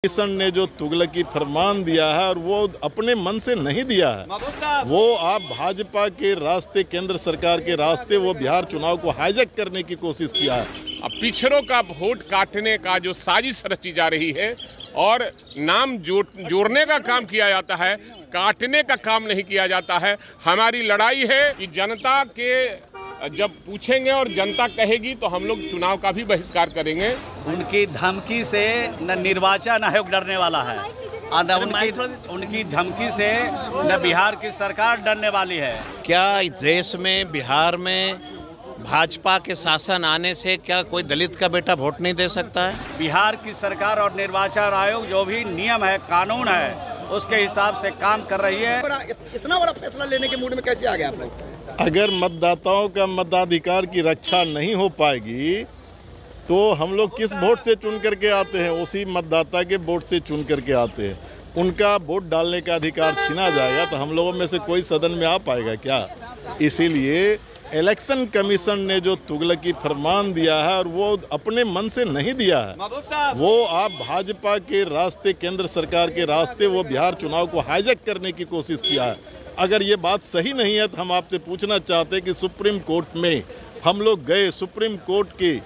Commission ने जो तुगलकी फरमान दिया है और वो अपने मन से नहीं दिया है, वो आप भाजपा के रास्ते, केंद्र सरकार के रास्ते वो बिहार चुनाव को हाईजैक करने की कोशिश किया है। अब पिछड़ों का वोट काटने का जो साजिश रची जा रही है और नाम जोड़ने का काम किया जाता है, काटने का काम नहीं किया जाता है। हमारी लड़ाई है कि जनता के जब पूछेंगे और जनता कहेगी तो हम लोग चुनाव का भी बहिष्कार करेंगे। उनकी धमकी से न निर्वाचन आयोग डरने वाला है और न उनकी धमकी से न बिहार की सरकार डरने वाली है। क्या देश में, बिहार में भाजपा के शासन आने से क्या कोई दलित का बेटा वोट नहीं दे सकता है? बिहार की सरकार और निर्वाचन आयोग जो भी नियम है, कानून है, उसके हिसाब से काम कर रही है। इतना बड़ा फैसला लेने के मूड में कैसे आ गए आप लोग? अगर मतदाताओं का मताधिकार की रक्षा नहीं हो पाएगी तो हम लोग किस वोट से चुन करके आते हैं? उसी मतदाता के वोट से चुन करके आते हैं। उनका वोट डालने का अधिकार छीना जाएगा तो हम लोगों में से कोई सदन में आ पाएगा क्या? इसीलिए इलेक्शन कमीशन ने जो तुगलकी फरमान दिया है और वो अपने मन से नहीं दिया है, वो आप भाजपा के रास्ते, केंद्र सरकार के रास्ते वो बिहार चुनाव को हाईजैक करने की कोशिश किया है। अगर ये बात सही नहीं है तो हम आपसे पूछना चाहते हैं कि सुप्रीम कोर्ट में हम लोग गए, सुप्रीम कोर्ट की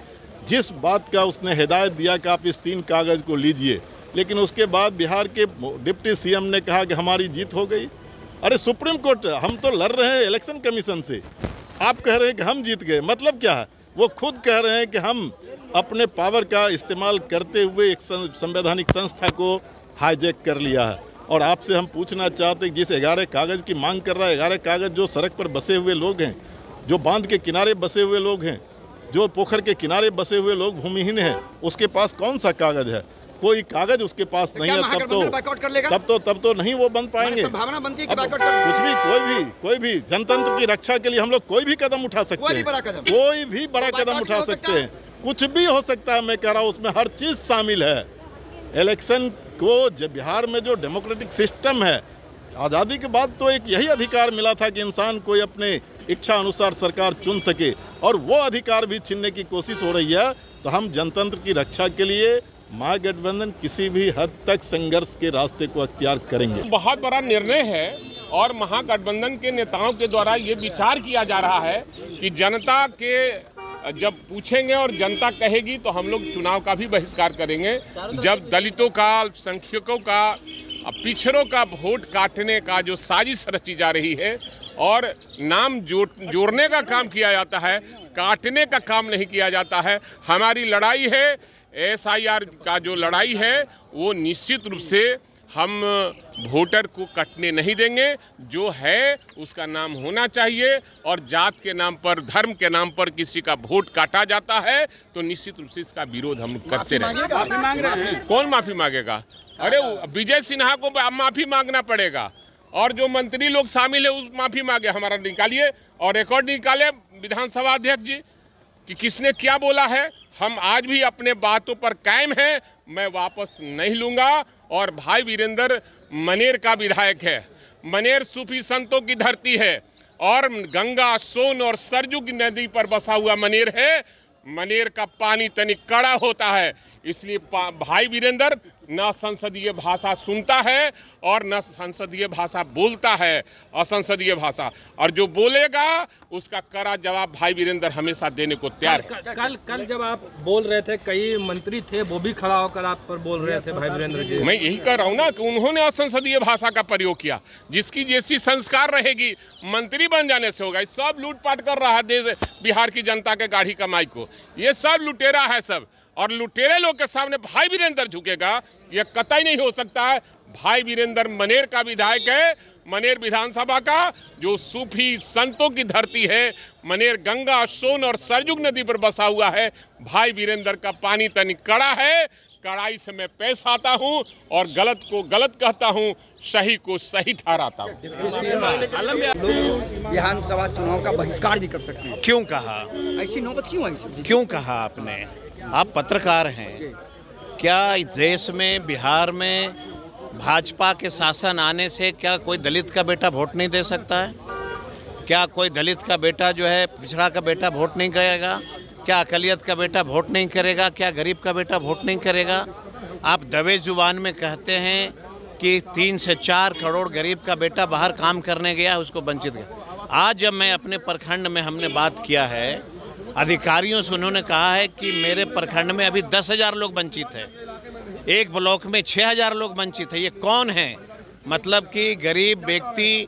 जिस बात का उसने हिदायत दिया कि आप इस 3 कागज़ को लीजिए, लेकिन उसके बाद बिहार के डिप्टी सीएम ने कहा कि हमारी जीत हो गई। अरे सुप्रीम कोर्ट, हम तो लड़ रहे हैं इलेक्शन कमीशन से, आप कह रहे हैं कि हम जीत गए। मतलब क्या है? वो खुद कह रहे हैं कि हम अपने पावर का इस्तेमाल करते हुए एक संवैधानिक संस्था को हाईजैक कर लिया है। और आपसे हम पूछना चाहते हैं, जिस 11 कागज़ की मांग कर रहा है, 11 कागज़ जो सड़क पर बसे हुए लोग हैं, जो बांध के किनारे बसे हुए लोग हैं, जो पोखर के किनारे बसे हुए लोग भूमिहीन हैं, उसके पास कौन सा कागज़ है? कोई कागज़ उसके पास नहीं है। तब तो नहीं वो बन पाएंगे। कुछ भी, कोई भी जनतंत्र की रक्षा के लिए हम लोग कोई भी कदम उठा सकते हैं, कोई भी बड़ा कदम उठा सकते हैं। कुछ भी हो सकता है, मैं कह रहा हूँ, उसमें हर चीज़ शामिल है। इलेक्शन को जब बिहार में जो डेमोक्रेटिक सिस्टम है, आज़ादी के बाद तो एक यही अधिकार मिला था कि इंसान कोई अपने इच्छा अनुसार सरकार चुन सके, और वो अधिकार भी छीनने की कोशिश हो रही है। तो हम जनतंत्र की रक्षा के लिए महागठबंधन किसी भी हद तक संघर्ष के रास्ते को अख्तियार करेंगे। बहुत बड़ा निर्णय है और महागठबंधन के नेताओं के द्वारा ये विचार किया जा रहा है कि जनता के जब पूछेंगे और जनता कहेगी तो हम लोग चुनाव का भी बहिष्कार करेंगे। जब दलितों का, अल्पसंख्यकों का, पिछड़ों का वोट काटने का जो साजिश रची जा रही है और नाम जोड़ने का काम किया जाता है, काटने का काम नहीं किया जाता है। हमारी लड़ाई है, SIR का जो लड़ाई है वो निश्चित रूप से हम वोटर को कटने नहीं देंगे। जो है उसका नाम होना चाहिए, और जात के नाम पर, धर्म के नाम पर किसी का वोट काटा जाता है तो निश्चित रूप से इसका विरोध हम करते रहेंगे। कौन माफी मांगेगा? अरे विजय सिन्हा को माफी मांगना पड़ेगा, और जो मंत्री लोग शामिल है उस माफी मांगे। हमारा निकालिए और रिकॉर्ड निकाले विधानसभा अध्यक्ष जी कि किसने क्या बोला है। हम आज भी अपने बातों पर कायम हैं, मैं वापस नहीं लूँगा। और भाई वीरेंद्र मनेर का विधायक है, मनेर सूफी संतों की धरती है और गंगा, सोन और सरजू की नदी पर बसा हुआ मनेर है। मनेर का पानी तनिक कड़ा होता है, इसलिए भाई वीरेंद्र न संसदीय भाषा सुनता है और न संसदीय भाषा बोलता है, असंसदीय भाषा। और जो बोलेगा उसका कड़ा जवाब भाई वीरेंद्र हमेशा देने को तैयार है। कल जब आप बोल रहे थे, कई मंत्री थे वो भी खड़ा होकर आप पर बोल रहे थे भाई वीरेंद्र जी। मैं यही कह रहा हूँ ना कि उन्होंने असंसदीय भाषा का प्रयोग किया। जिसकी जैसी संस्कार रहेगी मंत्री बन जाने से होगा। सब लूटपाट कर रहा है देश, बिहार की जनता के गाढ़ी कमाई को। ये सब लुटेरा है सब, और लुटेरे लोग के सामने भाई वीरेंद्र झुकेगा ये कतई नहीं हो सकता है। भाई वीरेंद्र मनेर का विधायक है, मनेर विधानसभा का, जो सूफी संतों की धरती है। मनेर गंगा, सोन और सरजुग नदी पर बसा हुआ है। भाई वीरेंद्र का पानी तनिक कड़ा है, कड़ाई से मैं पेश आता हूँ और गलत को गलत कहता हूँ, सही को सही ठहराता हूँ। विधानसभा चुनाव का बहिष्कार भी कर सकते हैं। क्यों कहा? ऐसी नौबत क्यों आई? क्यों कहा आपने? आप पत्रकार हैं। क्या देश में, बिहार में भाजपा के शासन आने से क्या कोई दलित का बेटा वोट नहीं दे सकता है? क्या कोई दलित का बेटा जो है, पिछड़ा का बेटा वोट नहीं करेगा? क्या अकलियत का बेटा वोट नहीं करेगा? क्या गरीब का बेटा वोट नहीं करेगा? आप दबे जुबान में कहते हैं कि 3 से 4 करोड़ गरीब का बेटा बाहर काम करने गया, उसको वंचित गया। आज जब मैं अपने प्रखंड में हमने बात किया है अधिकारियों से, उन्होंने कहा है कि मेरे प्रखंड में अभी 10,000 लोग वंचित हैं, एक ब्लॉक में 6,000 लोग वंचित है। ये कौन है? मतलब कि गरीब व्यक्ति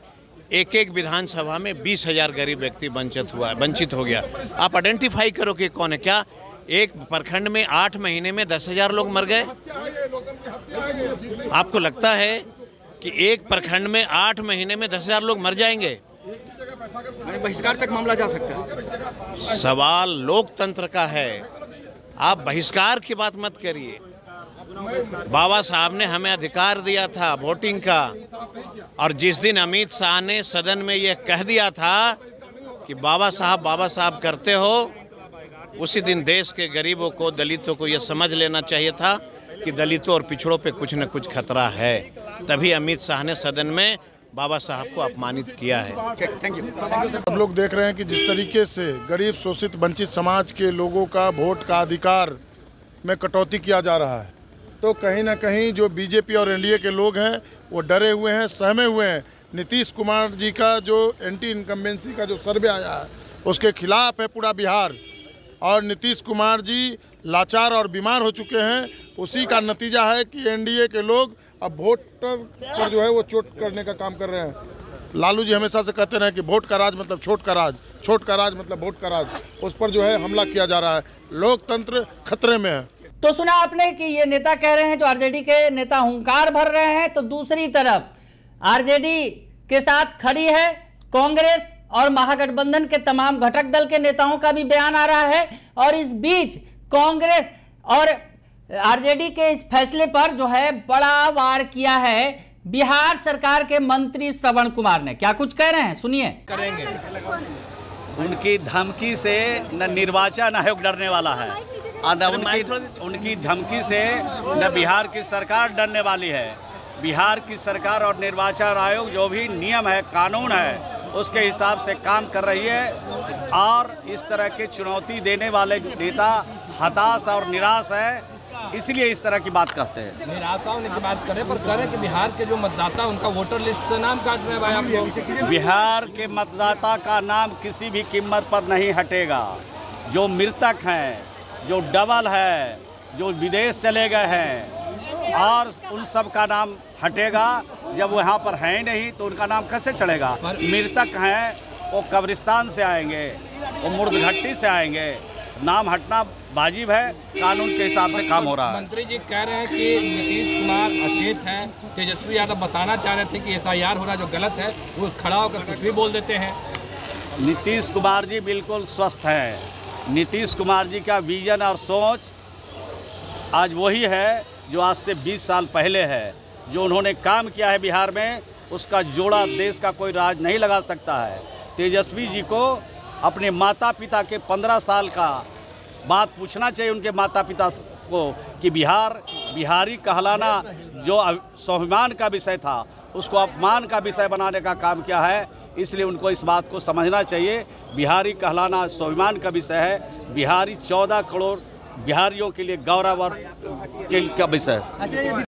एक विधानसभा में 20,000 गरीब व्यक्ति वंचित हो गया। आप आइडेंटिफाई करो कि कौन है। क्या एक प्रखंड में 8 महीने में 10,000 लोग मर गए? आपको लगता है कि एक प्रखंड में 8 महीने में 10,000 लोग मर जाएंगे? बहिष्कार तक मामला जा सकता है। सवाल लोकतंत्र का है, आप बहिष्कार की बात मत करिए। बाबा साहब ने हमें अधिकार दिया था वोटिंग का, और जिस दिन अमित शाह ने सदन में यह कह दिया था कि बाबा साहब करते हो, उसी दिन देश के गरीबों को, दलितों को यह समझ लेना चाहिए था कि दलितों और पिछड़ों पे कुछ न कुछ खतरा है। तभी अमित शाह ने सदन में बाबा साहब को अपमानित किया है। Thank you. सब लोग देख रहे हैं कि जिस तरीके से गरीब, शोषित, वंचित समाज के लोगों का वोट का अधिकार में कटौती किया जा रहा है, तो कहीं ना कहीं जो बीजेपी और एनडीए के लोग हैं वो डरे हुए हैं, सहमे हुए हैं। नीतीश कुमार जी का जो एंटी इनकम्बेंसी का जो सर्वे आया है उसके खिलाफ है पूरा बिहार, और नीतीश कुमार जी लाचार और बीमार हो चुके हैं। उसी का नतीजा है कि एनडीए के लोग अब वोटर पर जो है वो चोट करने का काम कर रहे हैं। लालू जी हमेशा से कहते रहे कि वोट का राज मतलब छोट का राज, छोट का राज मतलब वोट का राज। उस पर जो है हमला किया जा रहा है। लोकतंत्र खतरे में है। तो सुना आपने कि ये नेता कह रहे हैं, जो आरजेडी के नेता हुंकार भर रहे हैं, तो दूसरी तरफ आरजेडी के साथ खड़ी है कांग्रेस और महागठबंधन के तमाम घटक दल के नेताओं का भी बयान आ रहा है। और इस बीच कांग्रेस और आरजेडी के इस फैसले पर जो है बड़ा वार किया है बिहार सरकार के मंत्री श्रवण कुमार ने। क्या कुछ कह रहे हैं, सुनिए। करेंगे उनकी धमकी से न निर्वाचन आयोग डरने वाला है, और न उनकी धमकी से न बिहार की सरकार डरने वाली है। बिहार की सरकार और निर्वाचन आयोग जो भी नियम है, कानून है, उसके हिसाब से काम कर रही है। और इस तरह के चुनौती देने वाले नेता हताश और निराश है, इसलिए इस तरह की बात करते हैं। निराशा होने की बात करें, पर करें कि बिहार के जो मतदाता उनका वोटर लिस्ट से नाम काट रहे हैं। भाई आप लोग, बिहार के मतदाता का नाम किसी भी कीमत पर नहीं हटेगा। जो मृतक हैं, जो डबल है, जो विदेश चले गए हैं, और उन सब का नाम हटेगा। जब वो यहाँ पर है ही नहीं तो उनका नाम कैसे चढ़ेगा? मृतक हैं वो कब्रिस्तान से आएंगे, वो मुर्दघट्टी से आएंगे। नाम हटना वाजिब है, कानून के हिसाब से काम हो रहा है। मंत्री जी कह रहे हैं कि नीतीश कुमार अचेत हैं। तेजस्वी यादव बताना चाह रहे थे कि एसआईआर हो रहा जो गलत है, वो खड़ा होकर कुछ भी बोल देते हैं। नीतीश कुमार जी बिल्कुल स्वस्थ हैं। नीतीश कुमार जी का विजन और सोच आज वही है जो आज से 20 साल पहले है। जो उन्होंने काम किया है बिहार में, उसका जोड़ा देश का कोई राज नहीं लगा सकता है। तेजस्वी जी को अपने माता पिता के 15 साल का बात पूछना चाहिए उनके माता पिता को कि बिहारी कहलाना जो स्वाभिमान का विषय था, उसको अपमान का विषय बनाने का काम किया है। इसलिए उनको इस बात को समझना चाहिए। बिहारी कहलाना स्वाभिमान का विषय है। बिहारी 14 करोड़ बिहारियों के लिए गौरव का विषय।